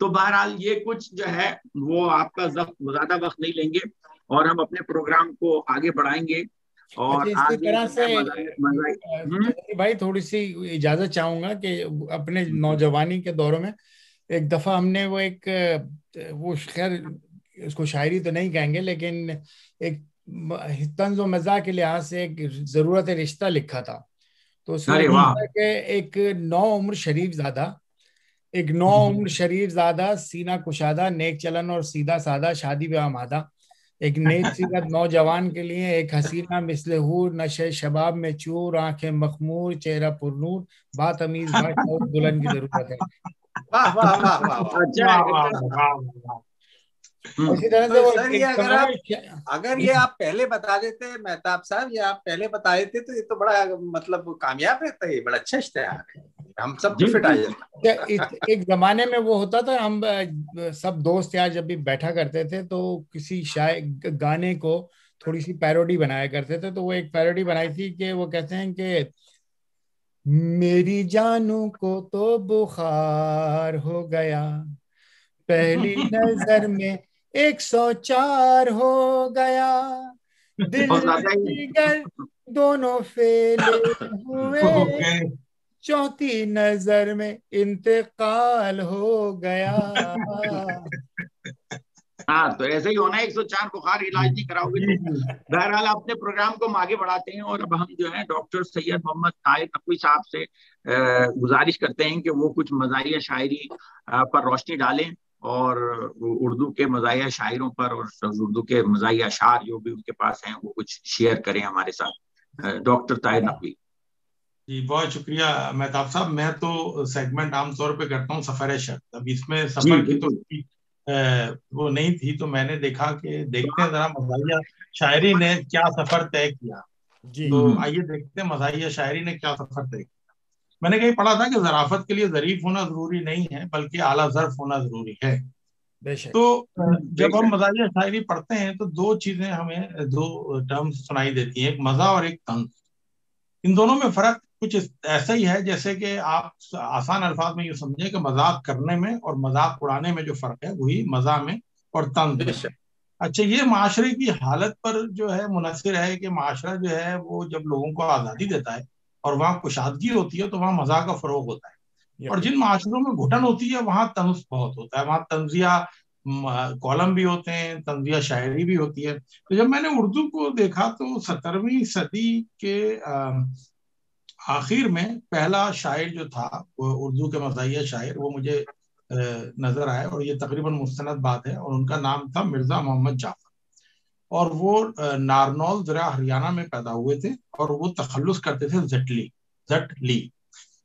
تو بہرحال یہ کچھ جو ہے وہ آپ کا زیادہ وقت نہیں لیں گے اور ہم اپنے پروگرام کو آگے بڑھائیں گے. اور اسی طرح سے بھائی تھوڑی سی اجازت چاہوں گا کہ اپنے نوجوانی کے دوروں میں ایک دفعہ ہم نے وہ خیر اس کو شاعری تو نہیں کہیں گے لیکن ایک طنز و مزاح کے لحاظ سے ایک ضرورت رشتہ لکھا تھا. تو اس میں کہ ایک نو عمر شریف زادہ سینہ کشادہ نیک چلن اور سیدھا سادہ شادی پہ آمادہ ایک نیک سیرت نوجوان کے لیے ایک حسینہ مثل حور نشے شباب میں چور آنکھیں مخمور چہرہ پر نور بات امیز بادشاہ دلہن کی ضرورت ہے. اسی طرح سے اگر یہ آپ پہلے بتا دیتے مہتاب صاحب، یہ آپ پہلے بتا دیتے تو یہ تو بڑا مطلب کامیاب رہتا ہے، بڑا اچھا اشتہار ہے، ہم سب فٹ آ جاتے. ایک زمانے میں وہ ہوتا تھا، ہم سب دوست یار جب بھی بیٹھا کرتے تھے تو کسی گانے کو تھوڑی سی پیروڈی بنایا کرتے تھے. تو وہ ایک پیروڈی بنائی تھی کہ وہ کہتے ہیں کہ میری جانوں کو تو بخار ہو گیا پہلی نظر میں 104 ہو گیا دل جگر دونوں فیلے ہوئے چوتھی نظر میں انتقال ہو گیا. ہاں تو ایسے ہی ہونا ہے، 104 بخار علاج نہیں کراؤ گے. بہرحال اپنے پروگرام کو ہم آگے بڑھاتے ہیں اور اب ہم جو ہے ڈاکٹر سید محمد طاہر نقوی صاحب سے گزارش کرتے ہیں کہ وہ کچھ مزاحیہ شاعری پر روشنی ڈالیں اور اردو کے مزاحیہ شاعروں پر اور اردو کے مزاحیہ اشعار جو بھی ان کے پاس ہیں وہ کچھ شیئر کریں ہمارے ساتھ. ڈاکٹر طاہر نقوی. جی بہت شکریہ مہتاب صاحب. میں تو سیگمنٹ عام طور پہ کرتا ہوں سفر شرط. اب اس میں سفر کی تو وہ نہیں تھی تو میں نے دیکھا کہ دیکھتے ہیں ذرا مزاحیہ شاعری نے کیا سفر طے کیا. تو آئیے دیکھتے ہیں مزاحیہ شاعری نے کیا سفر طے کیا. میں نے کہیں پڑھا تھا کہ ظرافت کے لیے ظریف ہونا ضروری نہیں ہے بلکہ اعلیٰ ظرف ہونا ضروری ہے. تو جب ہم مزاحیہ شاعری پڑھتے ہیں تو دو چیزیں ہمیں دو ٹرمز سنائی دیتی ہیں، ایک مزاح اور ایک طنز. ان دونوں میں فرق کچھ ایسا ہی ہے جیسے کہ آپ آسان الفاظ میں یہ سمجھیں کہ مذاق کرنے میں اور مذاق اڑانے میں جو فرق ہے وہی مزاح میں اور طنز میں. اچھا یہ معاشرے کی حالت پر جو ہے منحصر ہے کہ معاشرہ جو ہے وہ جب لوگوں کو آزادی دیتا ہے اور وہاں کشادگی ہوتی ہے تو وہاں مزاح کا فروغ ہوتا ہے، اور جن معاشروں میں گھٹن ہوتی ہے وہاں طنز بہت ہوتا ہے، وہاں طنزیہ کالم بھی ہوتے ہیں، طنزیہ شاعری بھی ہوتی ہے. تو جب میں نے اردو کو دیکھا تو 17ویں صدی کے آخر میں پہلا شاعر جو تھا وہ اردو کے مزاحیہ شاعر وہ مجھے نظر آئے، اور یہ تقریباً مستند بات ہے، اور ان کا نام تھا مرزا محمد جعفر، اور وہ نارنول ضلع ہریانہ میں پیدا ہوئے تھے، اور وہ تخلص کرتے تھے زٹ لی.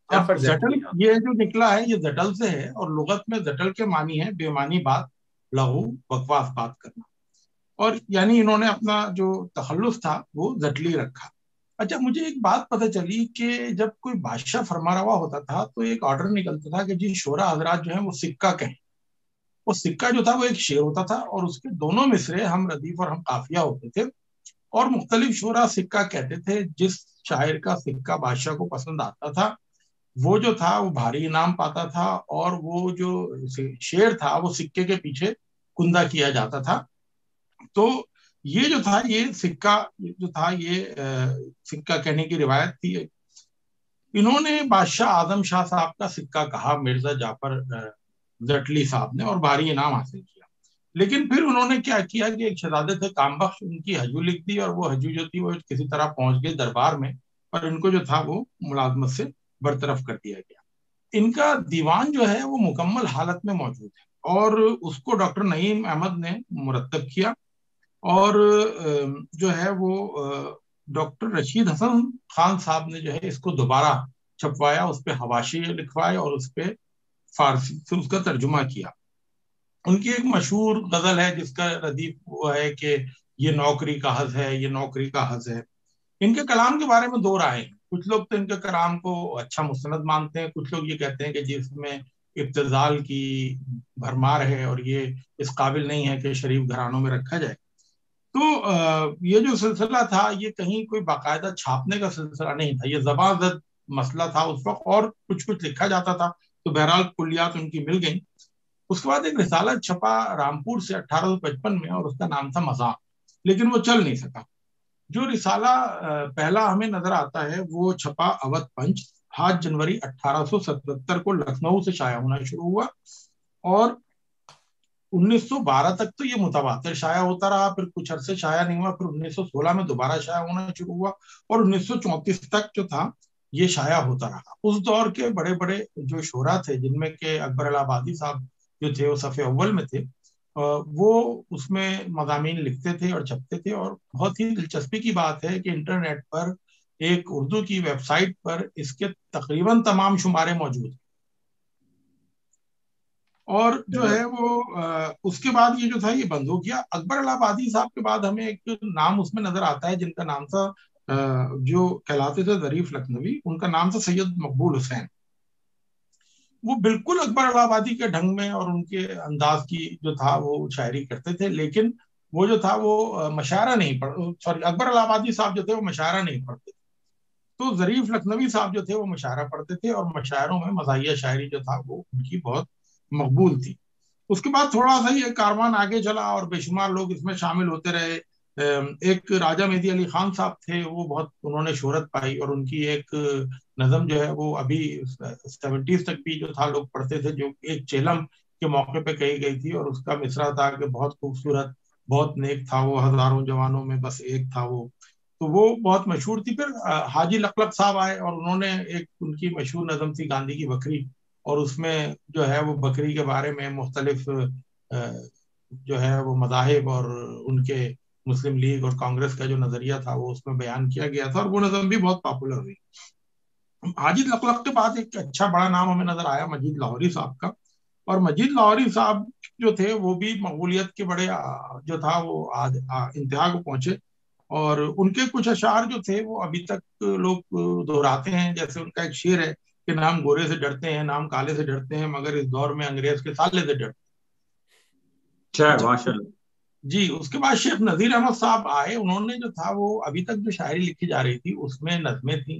اب زٹل یہ جو نکلا ہے یہ زٹل سے ہے، اور لغت میں زٹل کے معنی ہے بے معنی بات، لغو، بکواس بات کرنا، اور یعنی انہوں نے اپنا جو تخلص تھا وہ زٹلی رکھا. اچھا مجھے ایک بات پتہ چلی کہ جب کوئی بادشاہ فرما روا ہوتا تھا تو ایک آرڈر نکلتا تھا کہ جی شعراء حضرات جو ہیں وہ سکہ کہیں. وہ سکہ جو تھا وہ ایک شعر ہوتا تھا اور اس کے دونوں مصرے ہم ردیف اور ہم قافیہ ہوتے تھے، اور مختلف شعراء سکہ کہتے تھے. جس شاعر کا سکہ بادشاہ کو پسند آتا تھا وہ جو تھا وہ بھاری انعام پاتا تھا، اور وہ جو شعر تھا وہ سکے کے پیچھے کندہ کیا جاتا تھا. تو یہ جو تھا یہ سکہ جو تھا یہ سکہ کہنے کی روایت تھی. انہوں نے بادشاہ اعظم شاہ صاحب کا سکہ کہا مرزا جعفر زٹلی صاحب نے، اور بھاری انعام حاصل کیا. لیکن پھر انہوں نے کیا کیا کہ ایک شہزادے تھے کام بخش، ان کی ہجو لکھ دی، اور وہ ہجو جو تھی وہ کسی طرح پہنچ گئی دربار میں، اور ان کو جو تھا وہ ملازمت سے برطرف کر دیا گیا. ان کا دیوان جو ہے وہ مکمل حالت میں موجود ہے، اور اس کو ڈاکٹر نعیم احمد نے مرتب کیا، اور جو ہے وہ ڈاکٹر رشید حسن خان صاحب نے جو ہے اس کو دوبارہ چھپوایا، اس پہ حواشی لکھوائے اور اس پہ فارسی سے اس کا ترجمہ کیا. ان کی ایک مشہور غزل ہے جس کا ردیف وہ ہے کہ یہ نوکری کا حظ ہے، یہ نوکری کا حظ ہے. ان کے کلام کے بارے میں دو رائے ہیں. کچھ لوگ تو ان کے کلام کو اچھا مستند مانتے ہیں، کچھ لوگ یہ کہتے ہیں کہ جس میں ابتذال کی بھرمار ہے اور یہ اس قابل نہیں ہے کہ شریف گھرانوں میں رکھا جائے. تو یہ جو سلسلہ تھا یہ کہیں کوئی باقاعدہ چھاپنے کا سلسلہ نہیں تھا، یہ زبان زد مسئلہ تھا اس وقت، اور کچھ لکھا جاتا تھا تو بہرحال کلیات ان کی مل گئیں. اس کے بعد ایک رسالہ چھپا رامپور سے 1855 میں اور اس کا نام تھا مذاق، لیکن وہ چل نہیں سکا. جو رسالہ پہلا ہمیں نظر آتا ہے وہ چھپا اودھ پنچ 8 جنوری 1877 کو لکھنؤ سے شائع ہونا شروع ہوا اور 1912 تک تو یہ متواتر شائع ہوتا رہا، پھر کچھ عرصے شائع نہیں ہوا، پھر 1916 میں دوبارہ شائع ہونا شروع ہوا اور 1934 تک جو تھا یہ شائع ہوتا رہا. اس دور کے بڑے بڑے جو شعراء تھے جن میں کہ اکبر الہ آبادی صاحب جو تھے وہ صف اول میں تھے، وہ اس میں مضامین لکھتے تھے اور چھپتے تھے. اور بہت ہی دلچسپی کی بات ہے کہ انٹرنیٹ پر ایک اردو کی ویب سائٹ پر اس کے تقریباً تمام شمارے موجود ہیں. اور جو ہے وہ اس کے بعد یہ جو تھا یہ بند ہو گیا. اکبر الہ آبادی صاحب کے بعد ہمیں ایک نام اس میں نظر آتا ہے جن کا نام تھا جو کہلاتے تھے ظریف لکھنوی، ان کا نام تھا سید مقبول حسین. وہ بالکل اکبر الہ آبادی کے ڈھنگ میں اور ان کے انداز کی جو تھا وہ شاعری کرتے تھے، لیکن وہ جو تھا وہ مشاعرہ نہیں اکبر الہ آبادی صاحب جو تھے وہ مشاعرہ نہیں پڑھتے تھے. تو ظریف لکھنوی صاحب جو تھے وہ مشاعرہ پڑھتے تھے اور مشاعروں میں مزاحیہ شاعری جو تھا وہ ان کی بہت مقبول تھی. اس کے بعد تھوڑا سا یہ کاروان آگے چلا اور بے شمار لوگ اس میں شامل ہوتے رہے. ایک راجہ مہدی علی خان صاحب تھے، وہ بہت انہوں نے شہرت پائی اور ان کی ایک نظم جو ہے وہ ابھی 70s تک بھی جو تھا لوگ پڑھتے تھے، جو ایک چیلم کے موقع پہ کہی گئی تھی اور اس کا مصرع تھا کہ بہت خوبصورت بہت نیک تھا وہ، ہزاروں جوانوں میں بس ایک تھا وہ. تو وہ بہت مشہور تھی. پھر حاجی لقلق صاحب آئے اور انہوں نے ایک ان کی مشہور نظم تھی گاندھی کی بکری، اور اس میں جو ہے وہ بکری کے بارے میں مختلف جو ہے وہ مذاہب اور ان کے مسلم لیگ اور کانگریس کا جو نظریہ تھا وہ اس میں بیان کیا گیا تھا اور وہ نظم بھی بہت پاپولر ہوئی. حاجی لقلق کے بعد ایک اچھا بڑا نام ہمیں نظر آیا مجید لاہوری صاحب کا، اور مجید لاہوری صاحب جو تھے وہ بھی مقبولیت کے بڑے جو تھا وہ انتہا کو پہنچے. اور ان کے کچھ اشعار جو تھے وہ ابھی تک لوگ دہراتے ہیں. جیسے ان کا ایک شعر ہے کہ نام گورے سے ڈرتے ہیں، نام کالے سے ڈرتے ہیں، مگر اس دور میں انگریز کے سالے سے ڈرتے ہیں. جی اس کے بعد شیخ نذیر احمد صاحب آئے. انہوں نے جو تھا وہ ابھی تک جو شاعری لکھی جا رہی تھی اس میں نظمیں تھیں،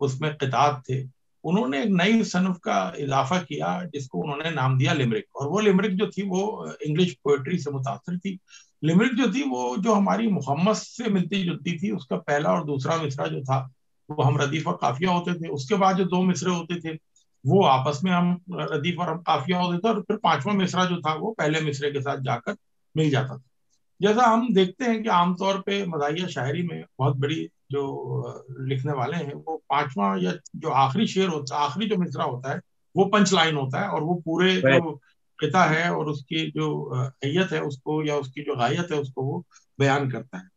اس میں قطعات تھے. انہوں نے ایک نئی صنف کا اضافہ کیا جس کو انہوں نے نام دیا لمرک، اور وہ لمرک جو تھی وہ انگلش پوئٹری سے متاثر تھی. لمرک جو تھی وہ جو ہماری محمد سے ملتی جلتی تھی. اس کا پہلا اور دوسرا مصرع جو تھا وہ ہم ردیف اور قافیہ ہوتے تھے. اس کے بعد جو 2 مصرے ہوتے تھے وہ آپس میں ہم ردیف اور قافیہ ہوتے تھے، اور پھر 5واں مصرع جو تھا وہ پہلے مصرے کے ساتھ جا کر مل جاتا تھا. جیسا ہم دیکھتے ہیں کہ عام طور پہ مزاحیہ شاعری میں بہت بڑی جو لکھنے والے ہیں وہ 5واں یا جو آخری شعر ہوتا ہے، آخری جو مصرع ہوتا ہے وہ پنچ لائن ہوتا ہے، اور وہ پورے جو قطعہ ہے اور اس کی جو حیت ہے اس کو یا اس کی جو غایت ہے اس کو وہ بیان کرتا ہے.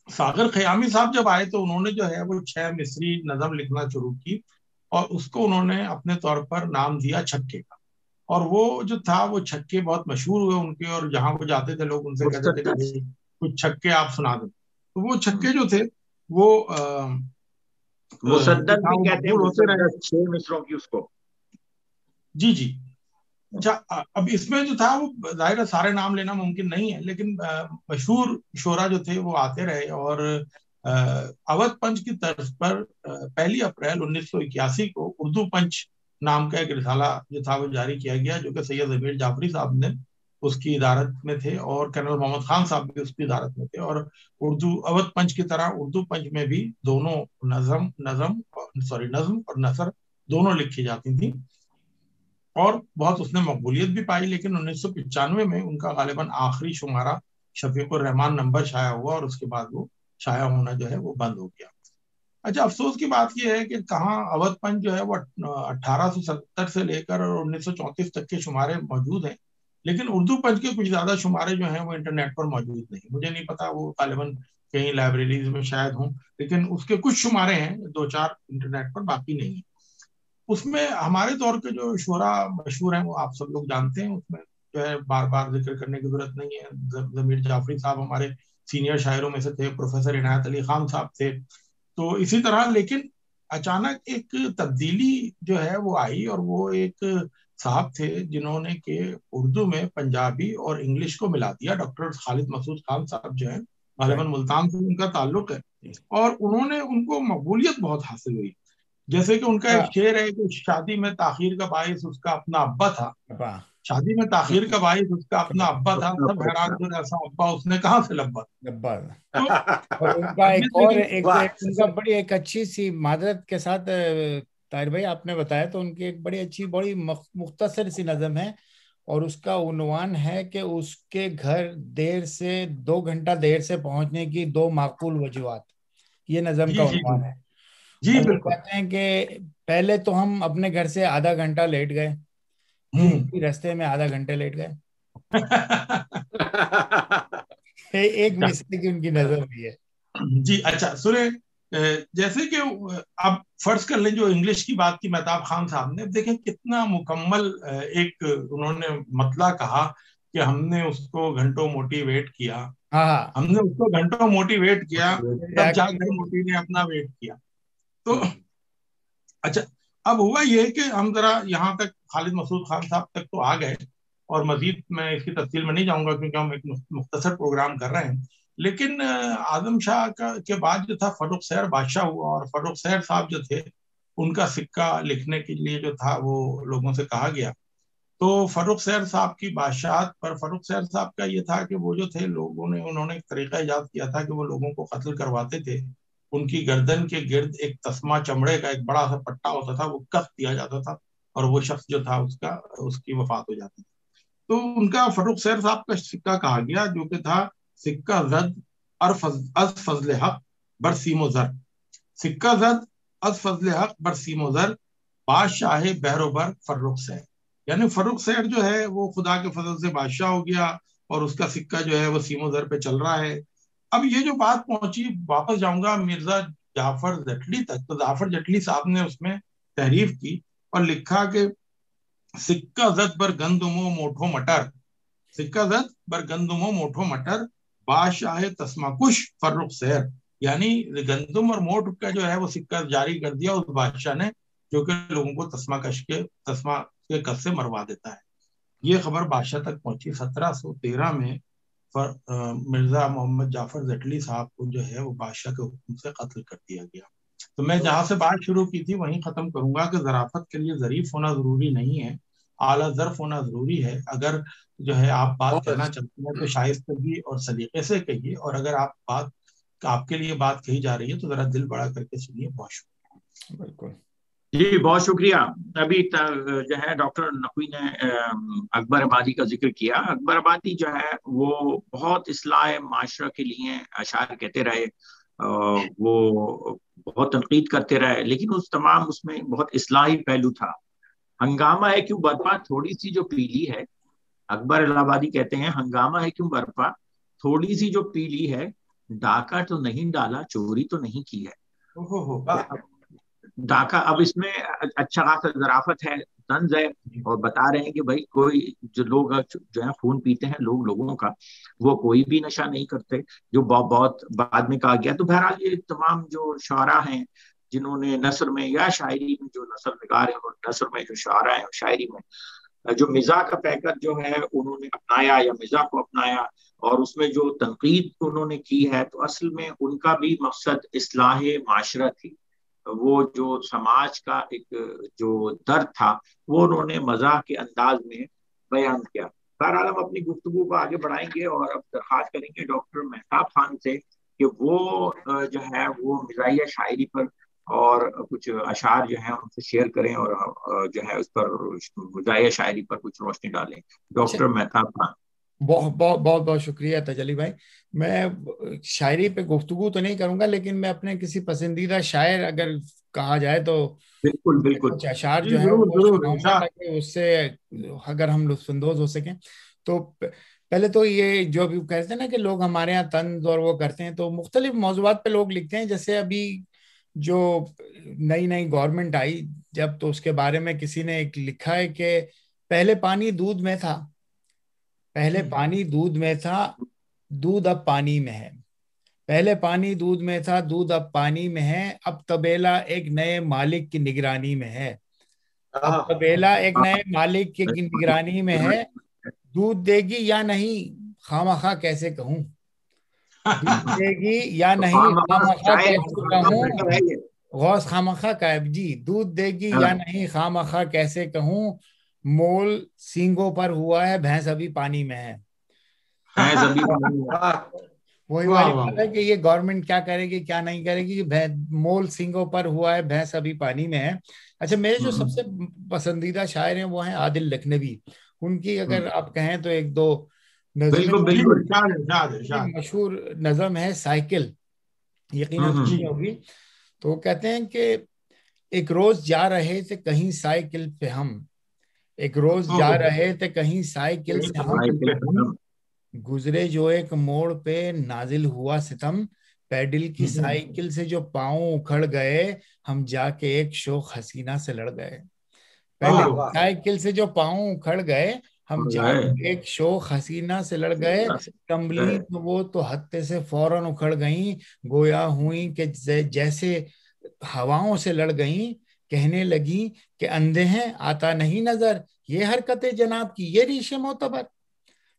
ساغر خیامی صاحب جب آئے تو انہوں نے جو ہے وہ 6 مصری نظم لکھنا شروع کی اور اس کو انہوں نے اپنے طور پر نام دیا چھکے کا. اور وہ جو تھا وہ چھکے بہت مشہور ہوئے ان کے، اور جہاں وہ جاتے تھے لوگ ان سے کہتے تھے کہ کچھ چھکے آپ سنا دیں. تو وہ چھکے جو تھے وہ مسدد بھی کہتے ہیں، ہوتے رہے 6 مصروں کی اس کو. جی جی. اچھا اب اس میں جو تھا وہ ظاہر ہے سارے نام لینا ممکن نہیں ہے، لیکن مشہور شعرا جو تھے وہ آتے رہے. اور اودھ پنچ کی طرز پر 1 اپریل 1981 کو اردو پنچ نام کا ایک رسالہ جو تھا وہ جاری کیا گیا، جو کہ سید امیر جعفری صاحب نے اس کی ادارت میں تھے اور کرنل محمد خان صاحب بھی اس کی ادارت میں تھے. اور اودھ پنچ کی طرح اردو پنچ میں بھی دونوں نظم اور نثر دونوں لکھی جاتی تھیں اور بہت اس نے مقبولیت بھی پائی. لیکن 1995 میں ان کا غالباً آخری شمارہ شفیق الرحمان نمبر شائع ہوا اور اس کے بعد وہ شائع ہونا جو ہے وہ بند ہو گیا. اچھا افسوس کی بات یہ ہے کہ کہاں اودھ پنچ جو ہے وہ 1870 سے لے کر 1934 تک کے شمارے موجود ہیں، لیکن اردو پنچ کے کچھ زیادہ شمارے جو ہیں وہ انٹرنیٹ پر موجود نہیں. مجھے نہیں پتا، وہ غالباً کہیں لائبریریز میں شاید ہوں، لیکن اس کے کچھ شمارے ہیں 2-4 انٹرنیٹ پر، باقی نہیں ہیں. اس میں ہمارے طور کے جو شعرا مشہور ہیں وہ آپ سب لوگ جانتے ہیں، اس میں جو ہے بار بار ذکر کرنے کی ضرورت نہیں ہے. ضمیر جعفری صاحب ہمارے سینئر شاعروں میں سے تھے، پروفیسر عنایت علی خان صاحب تھے. تو اسی طرح لیکن اچانک ایک تبدیلی جو ہے وہ آئی، اور وہ ایک صاحب تھے جنہوں نے کہ اردو میں پنجابی اور انگلش کو ملا دیا. ڈاکٹر خالد مسعود خان صاحب جو ہیں غالباً ملتان سے ان کا تعلق ہے، اور انہوں نے ان کو مقبولیت بہت حاصل ہوئی. جیسے کہ ان کا ایک شعر ہے کہ شادی میں تاخیر کا باعث اس کا اپنا ابا تھا، شادی میں تاخیر کا باعث اس کا اپنا ابا تھا، سب حیران تھے ایسا ابا اس نے کہاں سے لبا. اور ان کا ایک اور ان کا بڑی ایک اچھی سی معذرت کے ساتھ طاہر بھائی آپ نے بتایا تو ان کی ایک بڑی اچھی بڑی مختصر سی نظم ہے اور اس کا عنوان ہے کہ اس کے گھر دیر سے 2 گھنٹہ دیر سے پہنچنے کی 2 معقول وجوہات. یہ نظم کا عنوان ہے. جی بالکل. کہتے ہیں کہ پہلے تو ہم اپنے گھر سے آدھا گھنٹہ لیٹ گئے، رستے میں آدھا گھنٹے لیٹ گئے. ایک مثال کی ان کی نظر بھی ہے. جی اچھا سنیں، جیسے کہ اب فرض کر لیں جو انگلش کی بات کی مہتاب خان صاحب نے، دیکھیں کتنا مکمل ایک انہوں نے مطلع کہا کہ ہم نے اس کو گھنٹوں موٹیویٹ کیا، ہم نے اس کو گھنٹوں موٹیویٹ کیا، تب جا کر موٹی نے اپنا ویٹ کیا. تو اچھا اب ہوا یہ کہ ہم ذرا یہاں تک خالد مسعود خان صاحب تک تو آ گئے، اور مزید میں اس کی تفصیل میں نہیں جاؤں گا کیونکہ ہم ایک مختصر پروگرام کر رہے ہیں. لیکن اعظم شاہ کے بعد جو تھا فروخ سیر بادشاہ ہوا، اور فروخ سیر صاحب جو تھے ان کا سکہ لکھنے کے لیے جو تھا وہ لوگوں سے کہا گیا. تو فروخ سیر صاحب کی بادشاہت پر فروخ سیر صاحب کا یہ تھا کہ وہ جو تھے انہوں نے ایک طریقہ ایجاد کیا تھا کہ وہ لوگوں کو قتل کرواتے تھے. ان کی گردن کے گرد ایک تسمہ چمڑے کا ایک بڑا سا پٹا ہوتا تھا، وہ کف دیا جاتا تھا اور وہ شخص جو تھا اس کی وفات ہو جاتی تھی. تو ان کا فروخ سیر صاحب کا سکہ کہا گیا جو کہ تھا سکہ زد از فضل حق بر سیم و زر، سکہ زد از فضل حق بر سیم و زر بادشاہ بحر و بر فروخ سیر. یعنی فروخ سیر جو ہے وہ خدا کے فضل سے بادشاہ ہو گیا اور اس کا سکہ جو ہے وہ سیم و زر پہ چل رہا ہے. اب یہ جو بات پہنچی، واپس جاؤں گا مرزا جعفر جٹلی تک، تو جعفر جٹلی صاحب نے اس میں تحریف کی اور لکھا کہ سکہ زد بر گندم و موٹھو مٹر، سکہ زد بر گندم و موٹھو مٹر بادشاہ تسمہ کش فروخ سیر. یعنی گندم اور موٹ کا جو ہے وہ سکہ جاری کر دیا اس بادشاہ نے جو کہ لوگوں کو تسمہ کے کف سے مروا دیتا ہے. یہ خبر بادشاہ تک پہنچی. 1713 میں مرزا محمد جعفر جٹلی صاحب کو جو ہے وہ بادشاہ کے حکم سے قتل کر دیا گیا. تو میں جہاں سے بات شروع کی تھی وہیں ختم کروں گا کہ ظرافت کے لیے ظریف ہونا ضروری نہیں ہے، اعلیٰ ظرف ہونا ضروری ہے. اگر جو ہے آپ بات کہنا چاہتے ہیں تو شائستگی اور سلیقے سے کہیے، اور اگر آپ کے لیے بات کہی جا رہی ہے تو ذرا دل بڑا کر کے سنیے. بہت شکریہ. بالکل جی بہت شکریہ. ابھی جو ہے ڈاکٹر نقوی نے اکبر آبادی کا ذکر کیا. اکبر آبادی جو ہے وہ بہت اصلاح معاشرہ کے لیے اشعار کہتے رہے، وہ بہت تنقید کرتے رہے، لیکن اس میں بہت اصلاحی پہلو تھا. ہنگامہ ہے کیوں برپا تھوڑی سی جو پیلی ہے، اکبر الہ آبادی کہتے ہیں ہنگامہ ہے کیوں برپا تھوڑی سی جو پیلی ہے، ڈاکہ تو نہیں ڈالا چوری تو نہیں کی ہے. ڈاکہ اب اس میں اچھا خاصا ظرافت ہے، طنز ہے، اور بتا رہے ہیں کہ بھائی کوئی جو لوگ جو ہے خون پیتے ہیں لوگوں کا، وہ کوئی بھی نشہ نہیں کرتے، جو بہت بعد میں کہا گیا. تو بہرحال یہ تمام جو شعراء ہیں جنہوں نے نثر میں یا شاعری میں، جو نثر نگار ہیں اور نثر میں جو شعراء ہیں شاعری میں جو مزاح کا پیکر جو ہے انہوں نے اپنایا یا مزاح کو اپنایا اور اس میں جو تنقید انہوں نے کی ہے، تو اصل میں ان کا بھی مقصد اصلاح معاشرہ تھی. وہ جو سماج کا ایک جو درد تھا وہ انہوں نے مزاح کے انداز میں بیان کیا. بہرحال ہم اپنی گفتگو کو آگے بڑھائیں گے اور اب درخواست کریں گے ڈاکٹر مہتاب خان سے کہ وہ جو ہے وہ مزاحیہ شاعری پر اور کچھ اشعار جو ہیں ان سے شیئر کریں اور جو ہے اس پر مزاحیہ شاعری پر کچھ روشنی ڈالیں. ڈاکٹر مہتاب خان. بہت شکریہ تجلی بھائی. میں شاعری پہ گفتگو تو نہیں کروں گا، لیکن میں اپنے کسی پسندیدہ شاعر اگر کہا جائے تو بالکل کچھ اشعار جو ہے وہ سناؤں گا تاکہ اس سے اگر ہم لطف اندوز ہو سکیں. تو پہلے تو یہ جو ابھی کہتے ہیں نا کہ لوگ ہمارے یہاں طنز اور وہ کرتے ہیں، تو مختلف موضوعات پہ لوگ لکھتے ہیں. جیسے ابھی جو نئی گورنمنٹ آئی جب، تو اس کے بارے میں کسی نے ایک لکھا ہے کہ پہلے پانی دودھ میں تھا، پہلے پانی دودھ میں تھا، دودھ اب پانی میں ہے. پہلے پانی دودھ میں تھا، دودھ اب پانی میں ہے. اب تبیلہ ایک نئے مالک کی نگرانی میں ہے. اب تبیلہ ایک نئے مالک کی نگرانی میں ہے. دودھ دے گی یا نہیں خامخواہ کیسے کہوں، دودھ دے گی یا نہیں خامخواہ کیسے کہوں، غوث خامخواہ کا ہے جی. دودھ دے گی یا نہیں خامخواہ کیسے کہوں، مول سینگوں پر ہوا ہے بھینس ابھی پانی میں ہے. وہی والی بات ہے کہ یہ گورنمنٹ کیا کرے گی کیا نہیں کرے گی. مول سینگوں پر ہوا ہے بھینس ابھی پانی میں ہے. اچھا میرے جو سب سے پسندیدہ شاعر ہیں وہ ہیں عادل لکھنوی. ان کی اگر آپ کہیں تو ایک دو نظمیں، مشہور نظم ہے سائیکل، یقیناً سنی ہوگی. تو وہ کہتے ہیں کہ ایک روز جا رہے تھے کہیں سائیکل پہ ہم، ایک روز جا رہے تھے کہیں سائیکل سے ہم، گزرے جو ایک موڑ پہ نازل ہوا ستم، پیڈل کی سائیکل سے جو پاؤں اکھڑ گئے ہم جا کے ایک شوخ حسینہ سے لڑ گئے. پیڈل کی سائیکل سے جو پاؤں اکھڑ گئے ہم جا کے ایک شوخ حسینہ سے لڑ گئے، کمبلی تو وہ تو ہتے سے فوراً اکھڑ گئیں، گویا ہوئیں کہ جیسے ہواؤں سے لڑ گئیں، کہنے لگیں کہ اندھے ہیں آتا نہیں نظر یہ حرکت جناب کی یہ ریش معتبر.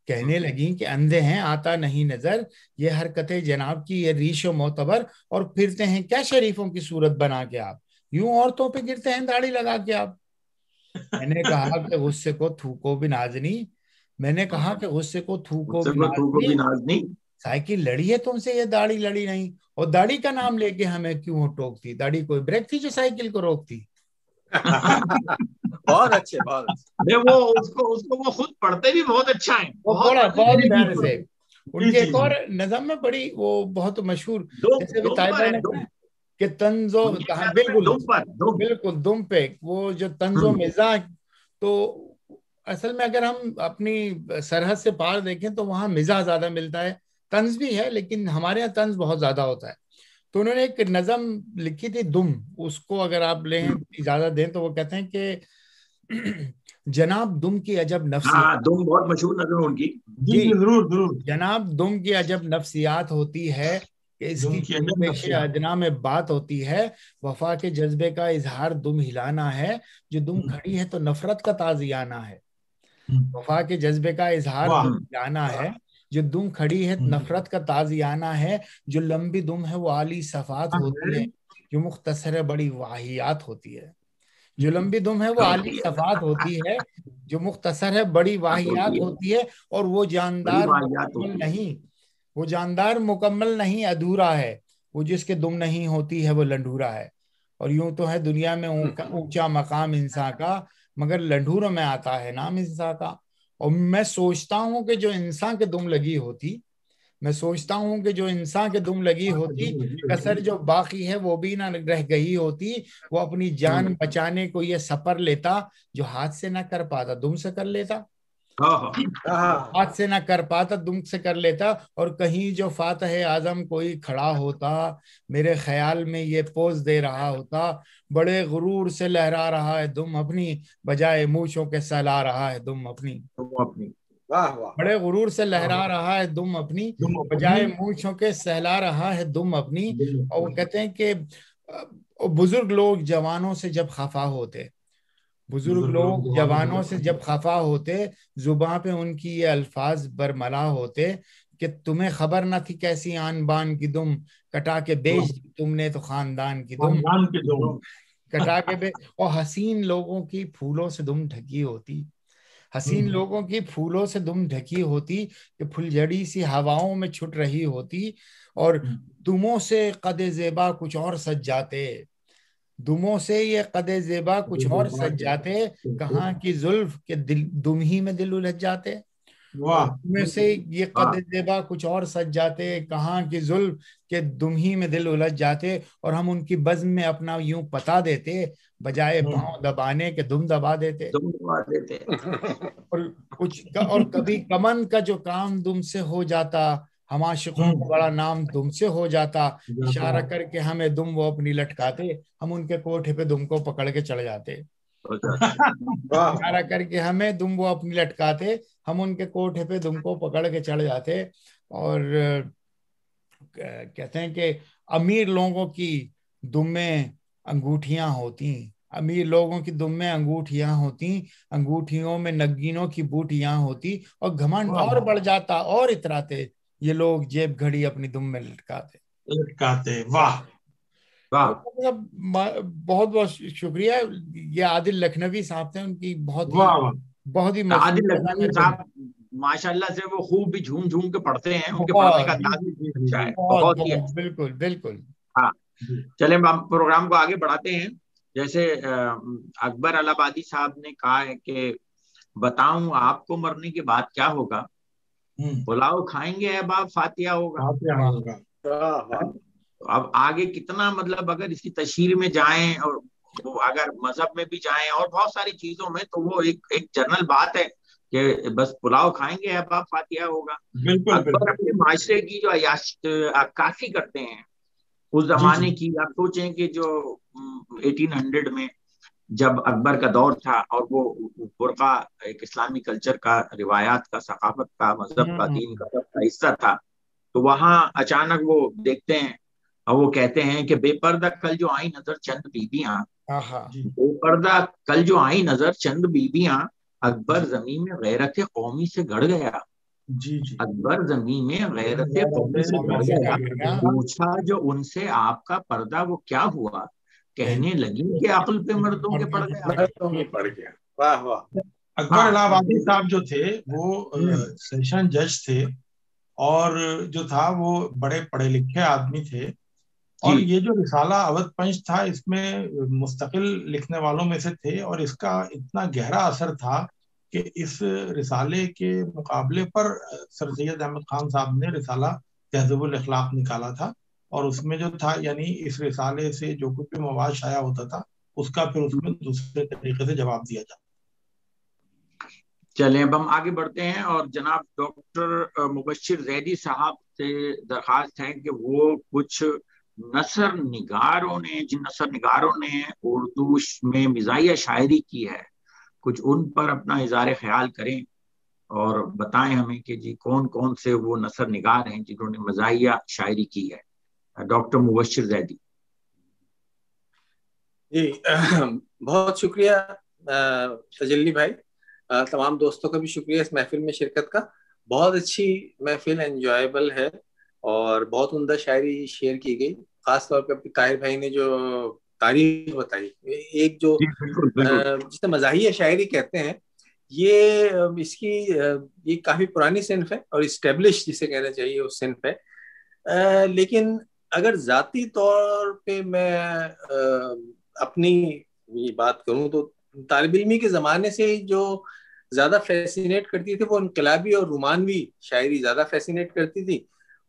کہنے لگیں کہ اندھے ہیں آتا نہیں نظر یہ حرکت جناب کی یہ ریش و معتبر، اور پھرتے ہیں کیا شریفوں کی صورت بنا کے آپ، یوں عورتوں پہ گرتے ہیں داڑھی لگا کے آپ. میں نے کہا کہ غصے کو تھوکو بھی نازنی، میں نے کہا کہ غصے کو تھوکو بھی نازنی، سائیکل لڑی ہے تم سے یہ داڑھی لڑی نہیں، اور داڑھی کا نام لے کے ہمیں کیوں ٹوکتی، داڑھی کوئی بریک تھی جو سائیکل کو روکتی. بہت اچھے بہت اچھے. وہ اس کو وہ خود پڑھتے بھی بہت اچھا ہے، بہت پیارے سے. ان کی ایک اور نظم میں بڑی وہ بہت مشہور، جیسے طائب بھائی نے کہا کہ طنز و بالکل دم پہ وہ جو طنز و مزاج. تو اصل میں اگر ہم اپنی سرحد سے پار دیکھیں تو وہاں مزاح زیادہ ملتا ہے، طنز بھی ہے لیکن ہمارے یہاں طنز بہت زیادہ ہوتا ہے. تو انہوں نے ایک نظم لکھی تھی دم، اس کو اگر آپ لیں اجازت دیں تو وہ کہتے ہیں کہ جناب دم کی عجب نفسیات، دم بہت مشہور نظم ان کی جی ضرور، جناب دم کی عجب نفسیات ہوتی ہے کہ اس کی پیش ادنا میں بات ہوتی ہے، وفا کے جذبے کا اظہار دم ہلانا ہے، جو دم کھڑی ہے تو نفرت کا تازیانہ ہے. وفا کے جذبے کا اظہار دم ہلانا ہے، جو دم کھڑی ہے نفرت کا تازیانہ ہے، جو لمبی دم ہے وہ عالی صفات ہوتی ہے، جو مختصر ہے بڑی واہیات ہوتی ہے. جو لمبی دم ہے وہ عالی صفات ہوتی ہے، جو مختصر ہے بڑی واہیات ہوتی ہے، اور وہ جاندار مکمل نہیں، وہ جاندار مکمل نہیں ادھورا ہے، وہ جس کے دم نہیں ہوتی ہے وہ لنڈورا ہے. اور یوں تو ہے دنیا میں اونچا مقام انسان کا، مگر لنڈوروں میں آتا ہے نام انسان کا. اور میں سوچتا ہوں کہ جو انسان کے دم لگی ہوتی، میں سوچتا ہوں کہ جو انسان کے دم لگی ہوتی، کسر جو باقی ہے وہ بھی نہ رہ گئی ہوتی، وہ اپنی جان بچانے کو یہ سپر لیتا، جو ہاتھ سے نہ کر پاتا دم سے کر لیتا، ہاتھ سے نہ کر پاتا دم سے کر لیتا. اور کہیں جو فاتح اعظم کوئی کھڑا ہوتا، میرے خیال میں یہ پوز دے رہا ہوتا، بڑے غرور سے لہرا رہا ہے دم اپنی، بجائے مونچھوں کے سہلا رہا ہے دم اپنی. بڑے غرور سے لہرا رہا ہے دم اپنی، بجائے مونچھوں کے سہلا رہا ہے دم اپنی. اور وہ کہتے ہیں کہ بزرگ لوگ جوانوں سے جب خفا ہوتے، بزرگ لوگ جوانوں سے جب خفا ہوتے، زباں پہ ان کی یہ الفاظ برملا ہوتے کہ تمہیں خبر نہ تھی کیسی آن بان کی دم، کٹا کے بیچ دی تم نے تو خاندان کی دم، کٹا کے اور حسین لوگوں کی پھولوں سے دم ڈھکی ہوتی، حسین لوگوں کی پھولوں سے دم ڈھکی ہوتی کہ پھلجڑی سی ہواؤں میں چھٹ رہی ہوتی، اور دموں سے قد زیبا کچھ اور سج جاتے، دموں سے یہ قد زیبا کچھ اور سج جاتے، کہاں کی زلف کے دم ہی میں دل الجھ جاتے، میں سے یہ قد زیبا کچھ اور سج جاتے، کہاں کی زلف کے دم ہی میں دل الجھ جاتے. اور ہم ان کی بزم میں اپنا یوں پتا دیتے، بجائے پاؤں دبانے کے دم دبا دیتے. اور کبھی کمن کا جو کام دم سے ہو جاتا، ہم عاشقوں کو بڑا نام دم سے ہو جاتا، اشارہ کر کے ہمیں دم وہ اپنی لٹکاتے، ہم ان کے کوٹھے پہ دم کو پکڑ کے چڑھ جاتے، اشارہ کر کے ہمیں دم وہ اپنی لٹکاتے، ہم ان کے کوٹھے پہ دم کو پکڑ کے چڑھ جاتے. اور کہتے ہیں کہ امیر لوگوں کی دم میں انگوٹھیاں ہوتی، امیر لوگوں کی دم میں انگوٹھیاں ہوتی، انگوٹھیوں میں نگینوں کی بوٹیاں ہوتی، اور گھمنڈ اور بڑھ جاتا اور اتراتے یہ لوگ جیب گھڑی اپنی دم میں لٹکاتے. واہ بہت بہت شکریہ. یہ عادل لکھنوی صاحب تھے, ان کی بہت ہی عادل لکھنوی صاحب ماشاءاللہ سے وہ خوب بھی جھوم جھوم کے پڑھتے ہیں, ان کے پڑھنے کا انداز بھی اچھا ہے, بہت ہی اچھا. بالکل بالکل. ہاں چلیں ہم پروگرام کو آگے بڑھاتے ہیں. جیسے اکبر الہ آبادی صاحب نے کہا ہے کہ بتاؤں آپ کو مرنے کے بعد کیا ہوگا, پلاؤ کھائیں گے احباب فاتحہ ہوگا. اب آگے کتنا مطلب اگر اس کی تشہیر میں جائیں اور اگر مذہب میں بھی جائیں اور بہت ساری چیزوں میں, تو وہ ایک جنرل بات ہے کہ بس پلاؤ کھائیں گے احباب فاتحہ ہوگا. اکبر اپنے معاشرے کی جو عکاسی کرتے ہیں اس زمانے کی, آپ سوچیں کہ جو 1800 میں جب اکبر کا دور تھا اور وہ برقع ایک اسلامی کلچر کا, روایات کا, ثقافت کا, مذہب کا, دین کا حصہ تھا, تو وہاں اچانک وہ دیکھتے ہیں اور وہ کہتے ہیں کہ بے پردہ کل جو آئی نظر چند بیبیاں, بے پردہ کل جو آئی نظر چند بیبیاں, اکبر زمین میں غیرت قومی سے گڑ گیا. اکبر زمین میں غیرت قومی سے گڑ گیا. پوچھا جو ان سے آپ کا پردہ وہ کیا ہوا, کہنے لگی کہ عقل پہ مردوں کے پڑ گیا. واہ واہ. اکبر الہ آبادی صاحب جو تھے وہ سیشن جج تھے, اور جو تھا وہ بڑے پڑھے لکھے آدمی تھے, اور یہ جو رسالہ اودھ پنچ تھا اس میں مستقل لکھنے والوں میں سے تھے, اور اس کا اتنا گہرا اثر تھا کہ اس رسالے کے مقابلے پر سر سید احمد خان صاحب نے رسالہ تہذیب الاخلاق نکالا تھا, اور اس میں جو تھا یعنی اس رسالے سے جو کچھ بھی مواد شائع ہوتا تھا اس کا پھر اس میں دوسرے طریقے سے جواب دیا جاتا. چلیں اب ہم آگے بڑھتے ہیں, اور جناب ڈاکٹر مبشر زیدی صاحب سے درخواست ہے کہ وہ کچھ نثر نگاروں نے, جن نثر نگاروں نے اردو میں مزاحیہ شاعری کی ہے, کچھ ان پر اپنا اظہار خیال کریں اور بتائیں ہمیں کہ جی کون کون سے وہ نثر نگار ہیں جنہوں نے مزاحیہ شاعری کی ہے. ڈاکٹر مبشر زیدی. جی بہت شکریہ تجلی بھائی, تمام دوستوں کا بھی شکریہ اس محفل میں شرکت کا. بہت اچھی محفل, انجوائبل ہے, اور بہت عمدہ شاعری شیئر کی گئی. خاص طور پہ طاہر بھائی نے جو تاریخ بتائی, ایک جو جسے مزاحیہ شاعری کہتے ہیں, یہ اس کی یہ کافی پرانی صنف ہے اور اسٹیبلش جسے کہنا چاہیے اس صنف ہے. لیکن اگر ذاتی طور پہ میں اپنی یہ بات کروں تو طالب علمی کے زمانے سے جو زیادہ فیسینیٹ کرتی تھی وہ انقلابی اور رومانوی شاعری زیادہ فیسینیٹ کرتی تھی,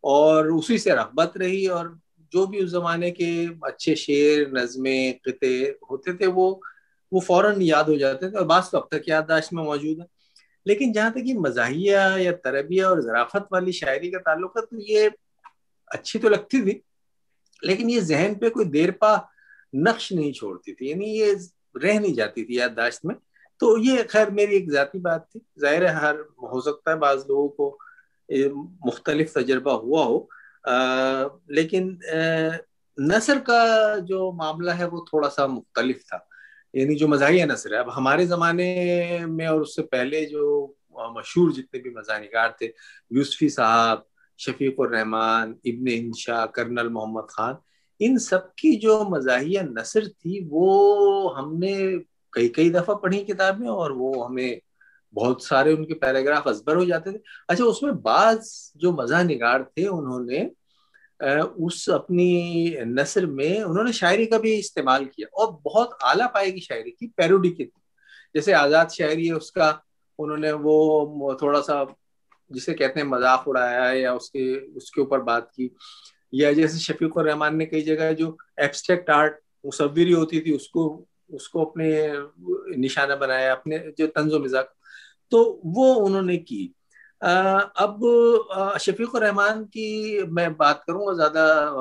اور اسی سے رغبت رہی, اور جو بھی اس زمانے کے اچھے شعر, نظمیں, قطعے ہوتے تھے وہ فوراً یاد ہو جاتے تھے, اور بعض تو اب تک یادداشت میں موجود ہے. لیکن جہاں تک یہ مزاحیہ یا تربیہ اور ظرافت والی شاعری کا تعلق ہے تو یہ اچھی تو لگتی تھی, لیکن یہ ذہن پہ کوئی دیر پا نقش نہیں چھوڑتی تھی, یعنی یہ رہ نہیں جاتی تھی یادداشت میں. تو یہ خیر میری ایک ذاتی بات تھی. ظاہر ہے ہر ہو سکتا ہے بعض لوگوں کو مختلف تجربہ ہوا ہو, لیکن نثر کا جو معاملہ ہے وہ تھوڑا سا مختلف تھا. یعنی جو مزاحیہ نثر ہے, اب ہمارے زمانے میں اور اس سے پہلے جو مشہور جتنے بھی مزاح نگار تھے, یوسفی صاحب, شفیق الرحمان, ابن انشا, کرنل محمد خان, ان سب کی جو مزاحیہ نثر تھی وہ ہم نے کئی دفعہ پڑھی کتابیں, اور وہ ہمیں بہت سارے ان کے پیراگراف ازبر ہو جاتے تھے. اچھا, اس میں بعض جو مزاح نگار تھے انہوں نے اس اپنی نثر میں انہوں نے شاعری کا بھی استعمال کیا, اور بہت اعلیٰ پائے کی شاعری کی, پیروڈی کی تھی. جیسے آزاد شاعری ہے اس کا انہوں نے وہ تھوڑا سا جسے کہتے ہیں مذاق اڑایا یا اس کے اوپر بات کی. یا جیسے شفیق الرحمان نے کئی جگہ جو ایبسٹریکٹ آرٹ مصوری ہوتی تھی اس کو اپنے نشانہ بنایا, اپنے جو طنز و مزاح, تو وہ انہوں نے کی. اب شفیق الرحمان کی میں بات کروں گا زیادہ,